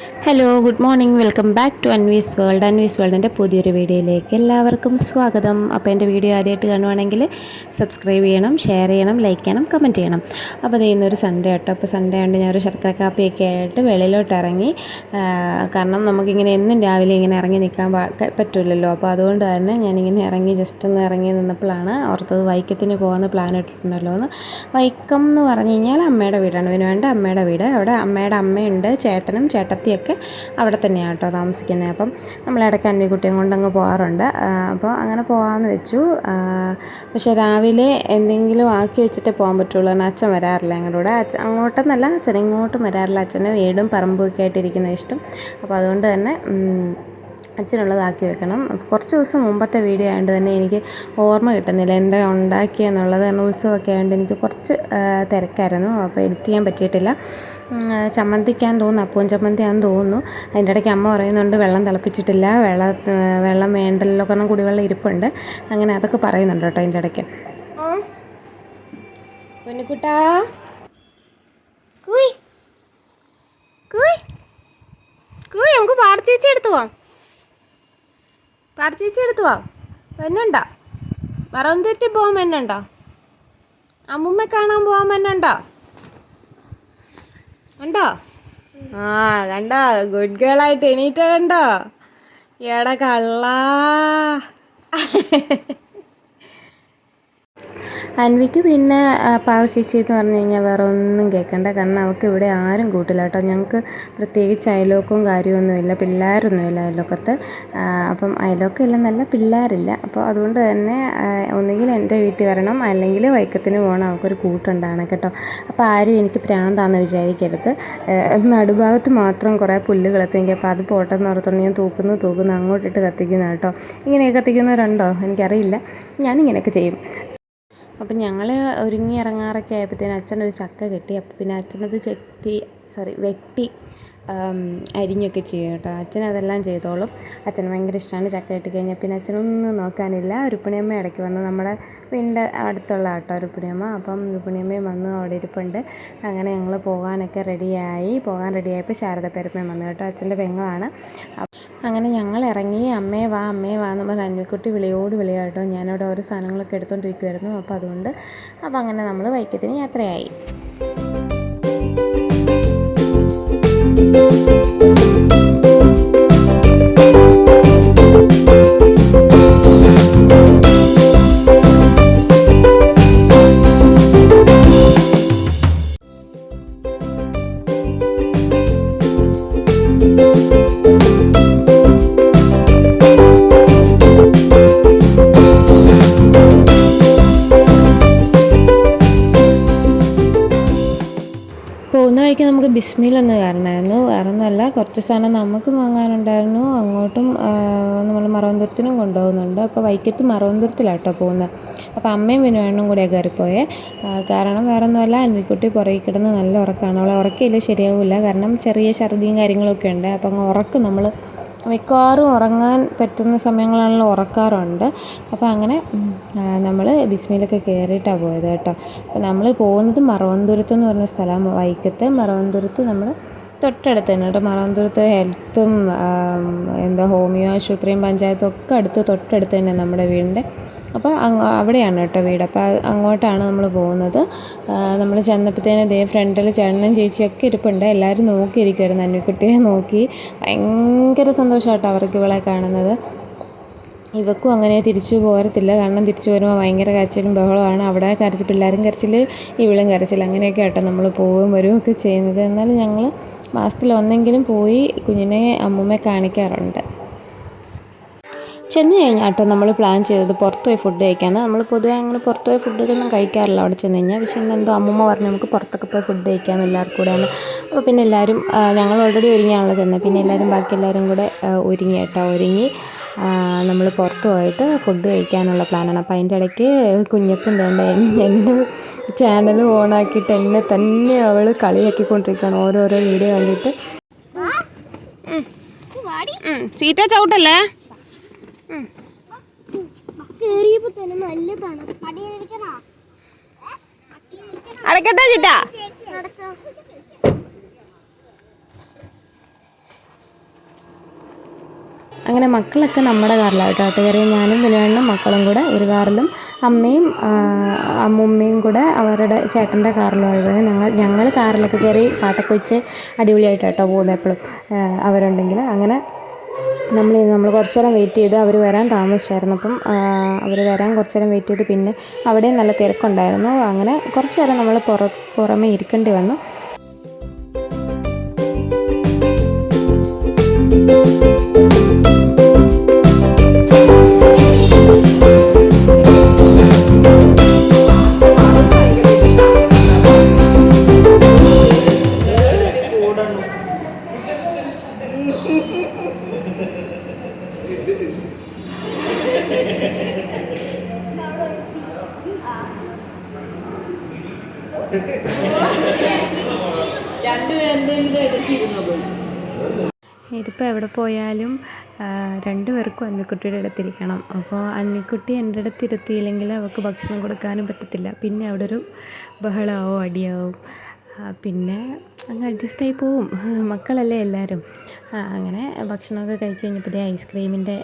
Hello good morning welcome back to Anvi's world. Anvi's വേൾഡിൻ്റെ പുതിയൊരു വീഡിയോയിലേക്ക് എല്ലാവർക്കും സ്വാഗതം. അപ്പോൾ എൻ്റെ വീഡിയോ ആദ്യമായിട്ട് കാണുവാണെങ്കിൽ സബ്സ്ക്രൈബ് ചെയ്യണം, ഷെയർ ചെയ്യണം, ലൈക്ക് ചെയ്യണം, കമൻറ്റ് ചെയ്യണം. അപ്പോൾ അത് ഇന്നൊരു സൺഡേ ആട്ടോ. അപ്പോൾ സൺഡേ ആയതുകൊണ്ട് ഞാനൊരു ശർക്കര കാപ്പിയൊക്കെ ആയിട്ട് വെളിയിലോട്ട് ഇറങ്ങി. കാരണം നമുക്കിങ്ങനെ എന്നും രാവിലെ ഇങ്ങനെ ഇറങ്ങി നിൽക്കാൻ പറ്റില്ലല്ലോ. അപ്പോൾ അതുകൊണ്ട് തന്നെ ഞാനിങ്ങനെ ഇറങ്ങി ജസ്റ്റ് ഒന്ന് ഇറങ്ങി നിന്നപ്പോഴാണ് ഓർത്തത് വൈക്കത്തിന് പോകുന്ന പ്ലാൻ ഇട്ടിട്ടുണ്ടല്ലോ എന്ന്. വൈക്കം എന്ന് പറഞ്ഞു കഴിഞ്ഞാൽ അമ്മയുടെ വീടാണ്, ഇതിന് വേണ്ട അമ്മയുടെ വീട്. അവിടെ അമ്മയുടെ അമ്മയുണ്ട്, ചേട്ടനും ചേട്ടത്തിയൊക്കെ അവിടെ തന്നെയാണ് കേട്ടോ താമസിക്കുന്നത്. അപ്പം നമ്മളിടയ്ക്ക് അന്വിക്കുട്ടിയും കൊണ്ടങ്ങ് പോകാറുണ്ട്. അപ്പോൾ അങ്ങനെ പോകാമെന്ന് വെച്ചു. പക്ഷേ രാവിലെ എന്തെങ്കിലും ആക്കി വെച്ചിട്ടേ പോകാൻ പറ്റുള്ളൂ. കാരണം അച്ഛൻ വരാറില്ല ഞങ്ങളുടെ കൂടെ. അങ്ങോട്ടെന്നല്ല, അച്ഛൻ ഇങ്ങോട്ടും വരാറില്ല. അച്ഛന് വീടും പറമ്പും ഒക്കെ ആയിട്ടിരിക്കുന്ന ഇഷ്ടം. അപ്പോൾ അതുകൊണ്ട് തന്നെ അച്ഛനുള്ളതാക്കി വെക്കണം. കുറച്ച് ദിവസം മുമ്പത്തെ വീഡിയോ ആയതുകൊണ്ട് തന്നെ എനിക്ക് ഓർമ്മ കിട്ടുന്നില്ല എന്താ ഉണ്ടാക്കിയെന്നുള്ളത്. കാരണം ഉത്സവമൊക്കെ ആയതുകൊണ്ട് എനിക്ക് കുറച്ച് തിരക്കായിരുന്നു. അപ്പോൾ എഡിറ്റ് ചെയ്യാൻ പറ്റിയിട്ടില്ല. ചമ്മന്തിക്കാന്ന് തോന്നുന്നു, അപ്പവും ചമ്മന്തിയാണെന്ന് തോന്നുന്നു. അതിൻ്റെ ഇടയ്ക്ക് അമ്മ പറയുന്നുണ്ട് വെള്ളം തിളപ്പിച്ചിട്ടില്ല, വെള്ളം വേണ്ടല്ലോ, കാരണം കുടിവെള്ളം ഇരിപ്പുണ്ട്. അങ്ങനെ അതൊക്കെ പറയുന്നുണ്ട് കേട്ടോ അതിൻ്റെ ഇടയ്ക്ക്. പൊന്നുകുട്ടാ കൂയ് കൂയ് കൂയ്, നമുക്ക് പാർച്ചേച്ചി എടുത്തു പോവാം. പാർച്ചേച്ചി എടുത്തു പോവാം. എന്നുണ്ടോ പറവന്തുരുത്തി പോകാൻ എന്നുണ്ടോ? അമ്മുമ്മ കാണാൻ പോകാൻ എന്നുണ്ടോ? ഉണ്ടോ? ആ കണ്ടോ, ഗുഡ് ഗേൾ ആയിട്ട് എണീറ്റ കണ്ടോ? എടാ കള്ളാ. അൻവിക്ക് പിന്നെ പാറു ചേച്ചി എന്ന് പറഞ്ഞു കഴിഞ്ഞാൽ വേറെ ഒന്നും കേൾക്കണ്ട. കാരണം അവൾക്ക് ഇവിടെ ആരും കൂട്ടില്ല കേട്ടോ. ഞങ്ങൾക്ക് പ്രത്യേകിച്ച് അയലോക്കവും കാര്യമൊന്നുമില്ല, പിള്ളേരൊന്നുമില്ല അയലോക്കത്ത്. അപ്പം അയലോക്കം ഇല്ലെന്നല്ല, പിള്ളേരില്ല. അപ്പോൾ അതുകൊണ്ട് തന്നെ ഒന്നുകിൽ എൻ്റെ വീട്ടിൽ വരണം, അല്ലെങ്കിൽ വൈക്കത്തിന് പോകണം. അവൾക്കൊരു കൂട്ടുണ്ടാണ് കേട്ടോ. അപ്പോൾ ആരും എനിക്ക് പ്രാന്താണെന്ന് വിചാരിക്കരുത്. നടുഭാഗത്ത് മാത്രം കുറേ പുല്ല് കിളത്തെങ്കിൽ അപ്പോൾ അത് പോട്ടെന്ന് ഓർത്തുകൊണ്ട് ഞാൻ തൂക്കുന്നു അങ്ങോട്ടിട്ട് കത്തിക്കുന്ന കേട്ടോ. ഇങ്ങനെ കത്തിക്കുന്നവരുണ്ടോ എനിക്കറിയില്ല. ഞാനിങ്ങനെയൊക്കെ ചെയ്യും. അപ്പം ഞങ്ങൾ ഒരുങ്ങി ഇറങ്ങാറൊക്കെ ആയപ്പോഴത്തേന് അച്ഛനൊരു ചക്ക കിട്ടി. അപ്പം പിന്നെ അച്ഛനത് വെട്ടി അരിഞ്ഞൊക്കെ ചെയ്യും കേട്ടോ. അച്ഛനതെല്ലാം ചെയ്തോളും. അച്ഛന് ഭയങ്കര ഇഷ്ടമാണ് ചക്ക കിട്ടിക്കഴിഞ്ഞാൽ. പിന്നെ അച്ഛനൊന്നും നോക്കാനില്ല. രുപ്പിണിയമ്മ ഇടയ്ക്ക് വന്ന്, നമ്മുടെ വീടിൻ്റെ അടുത്തുള്ള ആട്ടോ രുപ്പിണിയമ്മ. അപ്പം രുപ്പിണിയമ്മയും വന്ന് അവിടെ ഇരിപ്പുണ്ട്. അങ്ങനെ ഞങ്ങൾ പോകാനൊക്കെ പോകാൻ റെഡിയായപ്പോൾ ശാരദ പെരുപ്പയും വന്നു കേട്ടോ. അച്ഛൻ്റെ പെങ്ങളാണ്. അങ്ങനെ ഞങ്ങൾ ഇറങ്ങി. അമ്മേ വാ എന്ന് പറഞ്ഞ അന്വിക്കുട്ടി വിളിയോട് വിളിയാട്ടോ. ഞാനവിടെ ഓരോ സാധനങ്ങളൊക്കെ എടുത്തുകൊണ്ടിരിക്കുമായിരുന്നു. അപ്പോൾ അങ്ങനെ നമ്മൾ വൈക്കത്തിന് യാത്രയായി. പോകുന്ന വഴിക്ക് നമുക്ക് ബിസ്മിയിലൊന്ന് കയറണമായിരുന്നു. വേറെ ഒന്നുമല്ല, കുറച്ച് സാധനം നമുക്ക് വാങ്ങാനുണ്ടായിരുന്നു. അങ്ങോട്ടും നമ്മൾ മറവന്തുരത്തിനും കൊണ്ടുപോകുന്നുണ്ട്. അപ്പോൾ വൈക്കത്ത് മറവന്തുരത്തിലാട്ടോ പോകുന്നത്. അപ്പോൾ അമ്മയും വിനുവേണ്ണനും കൂടെ കയറിപ്പോയേ. കാരണം വേറെ ഒന്നുമല്ല, അൻവിക്കുട്ടി പുറകെ കിടന്ന് നല്ല ഉറക്കമാണ്. അവളെ ഉറക്കമില്ല ശരിയാവില്ല. കാരണം ചെറിയ ഛർദിയും കാര്യങ്ങളൊക്കെ ഉണ്ട്. അപ്പോൾ അങ്ങ് ഉറക്കം നമ്മൾ മിക്കവാറും ഉറങ്ങാൻ പറ്റുന്ന സമയങ്ങളാണല്ലോ ഉറക്കാറുണ്ട്. അപ്പോൾ അങ്ങനെ നമ്മൾ ബിസ്മിയിലൊക്കെ കയറിയിട്ടാണ് പോയത് കേട്ടോ. അപ്പോൾ നമ്മൾ പോകുന്നത് മറവന്തുരത്ത് എന്ന് പറഞ്ഞ സ്ഥലം. വൈക്കത്ത് മറവന്തുരത്ത് നമ്മൾ തൊട്ടടുത്ത് തന്നെ കേട്ടോ. മറവന്തുരത്ത് ഹെൽത്തും ഹോമിയോ ആശുപത്രിയും പഞ്ചായത്തും ഒക്കെ തൊട്ടടുത്ത് തന്നെ നമ്മുടെ വീടിൻ്റെ. അപ്പോൾ അവിടെയാണ് കേട്ടോ വീട്. അപ്പോൾ അങ്ങോട്ടാണ് നമ്മൾ പോകുന്നത്. നമ്മൾ ചെന്നപ്പോഴത്തേന് ഫ്രണ്ടിൽ ചേട്ടനും ചേച്ചിയൊക്കെ ഇരിപ്പുണ്ട്. എല്ലാവരും നോക്കിയിരിക്കുമായിരുന്നു. അന്വിക്കുട്ടിയെ നോക്കി ഭയങ്കര സന്തോഷമായിട്ടോ അവർക്ക് ഇവളെ കാണുന്നത്. ഇവക്കും അങ്ങനെ തിരിച്ചു പോരത്തില്ല. കാരണം തിരിച്ചു വരുമ്പോൾ ഭയങ്കര കരച്ചിലും ബഹളമാണ്. അവിടെ പിള്ളേരും കരച്ചിൽ, ഇവളും കരച്ചിൽ, അങ്ങനെയൊക്കെ ആട്ടോ നമ്മൾ പോവുകയും വരികയൊക്കെ ചെയ്യുന്നത്. എന്നാലും ഞങ്ങൾ മാസത്തിലൊന്നെങ്കിലും പോയി കുഞ്ഞിനെ അമ്മൂമ്മയെ കാണിക്കാറുണ്ട്. ചെന്ന് കഴിഞ്ഞാൽ കേട്ടോ നമ്മൾ പ്ലാൻ ചെയ്തത് പുറത്ത് പോയി ഫുഡ് കഴിക്കാനാണ്. നമ്മൾ പൊതുവെ അങ്ങനെ പുറത്ത് പോയി ഫുഡൊന്നും കഴിക്കാറില്ല അവിടെ ചെന്ന് കഴിഞ്ഞാൽ. പക്ഷേ ഇന്നെന്തോ അമ്മൂമ്മ പറഞ്ഞു നമുക്ക് പുറത്തൊക്കെ പോയി ഫുഡ് കഴിക്കാം എല്ലാവർക്കും കൂടെ എന്ന്. അപ്പോൾ പിന്നെ എല്ലാവരും, ഞങ്ങൾ ഓൾറെഡി ഒരുങ്ങിയാണല്ലോ ചെന്നത്. പിന്നെ ബാക്കി എല്ലാവരും കൂടെ ഒരുങ്ങി നമ്മൾ പുറത്ത് പോയിട്ട് ഫുഡ് കഴിക്കാനുള്ള പ്ലാനാണ്. അപ്പോൾ അതിൻ്റെ ഇടയ്ക്ക് കുഞ്ഞപ്പൻ എൻ്റെ ചാനൽ ഓണാക്കിയിട്ട് എന്നെ തന്നെ അവൾ കളിയാക്കിക്കൊണ്ടിരിക്കുകയാണ് ഓരോരോ വീഡിയോ കണ്ടിട്ട്. സീറ്റ ചവിട്ടല്ലേ? അടക്കട്ടെ ചിട്ടാ. അങ്ങനെ മക്കളൊക്കെ നമ്മുടെ കാറിലാണ് കേട്ടോ കയറി. ഞാനും ബിനുവേണ്ണും മക്കളും കൂടെ ഒരു കാറിലും അമ്മയും അമ്മുമ്മയും കൂടെ അവരുടെ ചേട്ടൻ്റെ കാറിലുമായിരുന്നു. ഞങ്ങൾ കാറിലൊക്കെ കയറി പാട്ടൊക്കെ വെച്ച് അടിപൊളിയായിട്ട് കേട്ടോ പോകുന്നത് എപ്പോഴും അവരുണ്ടെങ്കിൽ. അങ്ങനെ നമ്മൾ കുറച്ച് നേരം വെയിറ്റ് ചെയ്ത് അവർ വരാൻ താമസിച്ചായിരുന്നു. അപ്പം അവർ വരാൻ കുറച്ച് നേരം വെയിറ്റ് ചെയ്ത് പിന്നെ അവിടെയും നല്ല തിരക്കുണ്ടായിരുന്നു. അങ്ങനെ കുറച്ച് നേരം നമ്മൾ പുറമേ ഇരിക്കേണ്ടി വന്നു. ഇതിപ്പോൾ എവിടെ പോയാലും രണ്ടുപേർക്കും അന്നിക്കുട്ടിയുടെ അടുത്തിരിക്കണം. അപ്പോൾ അന്നിക്കുട്ടി എൻ്റെ അടുത്ത് ഇരുത്തിയില്ലെങ്കിൽ അവൾക്ക് ഭക്ഷണം കൊടുക്കാനും പറ്റത്തില്ല. പിന്നെ അവിടെ ഒരു ബഹളമാവും, അടിയാവും. പിന്നെ അങ്ങ് അഡ്ജസ്റ്റായി പോവും. മക്കളല്ലേ എല്ലാവരും. അങ്ങനെ ഭക്ഷണമൊക്കെ കഴിച്ച് കഴിഞ്ഞപ്പോൾ ഐസ്ക്രീമിൻ്റെ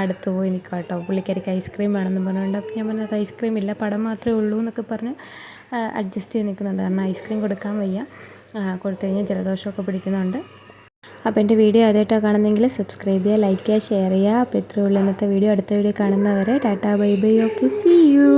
അടുത്ത് പോയി നിൽക്കുക കേട്ടോ. പുള്ളിക്കാരിക്ക് ഐസ്ക്രീം വേണമെന്ന് പറഞ്ഞുകൊണ്ട് അപ്പോൾ ഞാൻ പറഞ്ഞത് ഐസ്ക്രീം ഇല്ല, പടം മാത്രമേ ഉള്ളൂ എന്നൊക്കെ പറഞ്ഞ് അഡ്ജസ്റ്റ് ചെയ്ത് നിൽക്കുന്നുണ്ട്. കാരണം ഐസ്ക്രീം കൊടുക്കാൻ വയ്യ, കൊടുത്തു കഴിഞ്ഞാൽ ജലദോഷമൊക്കെ പിടിക്കുന്നുണ്ട്. അപ്പോൾ എൻ്റെ വീഡിയോ ആദ്യമായിട്ടാണ് കാണുന്നതെങ്കിൽ സബ്സ്ക്രൈബ് ചെയ്യുക, ലൈക്ക് ചെയ്യുക, ഷെയർ ചെയ്യുക. അപ്പോൾ ഇത്രയേ ഉള്ളൂ ഇന്നത്തെ വീഡിയോ. അടുത്ത വീഡിയോ കാണുന്നവരെ tata bye bye, okay, see U.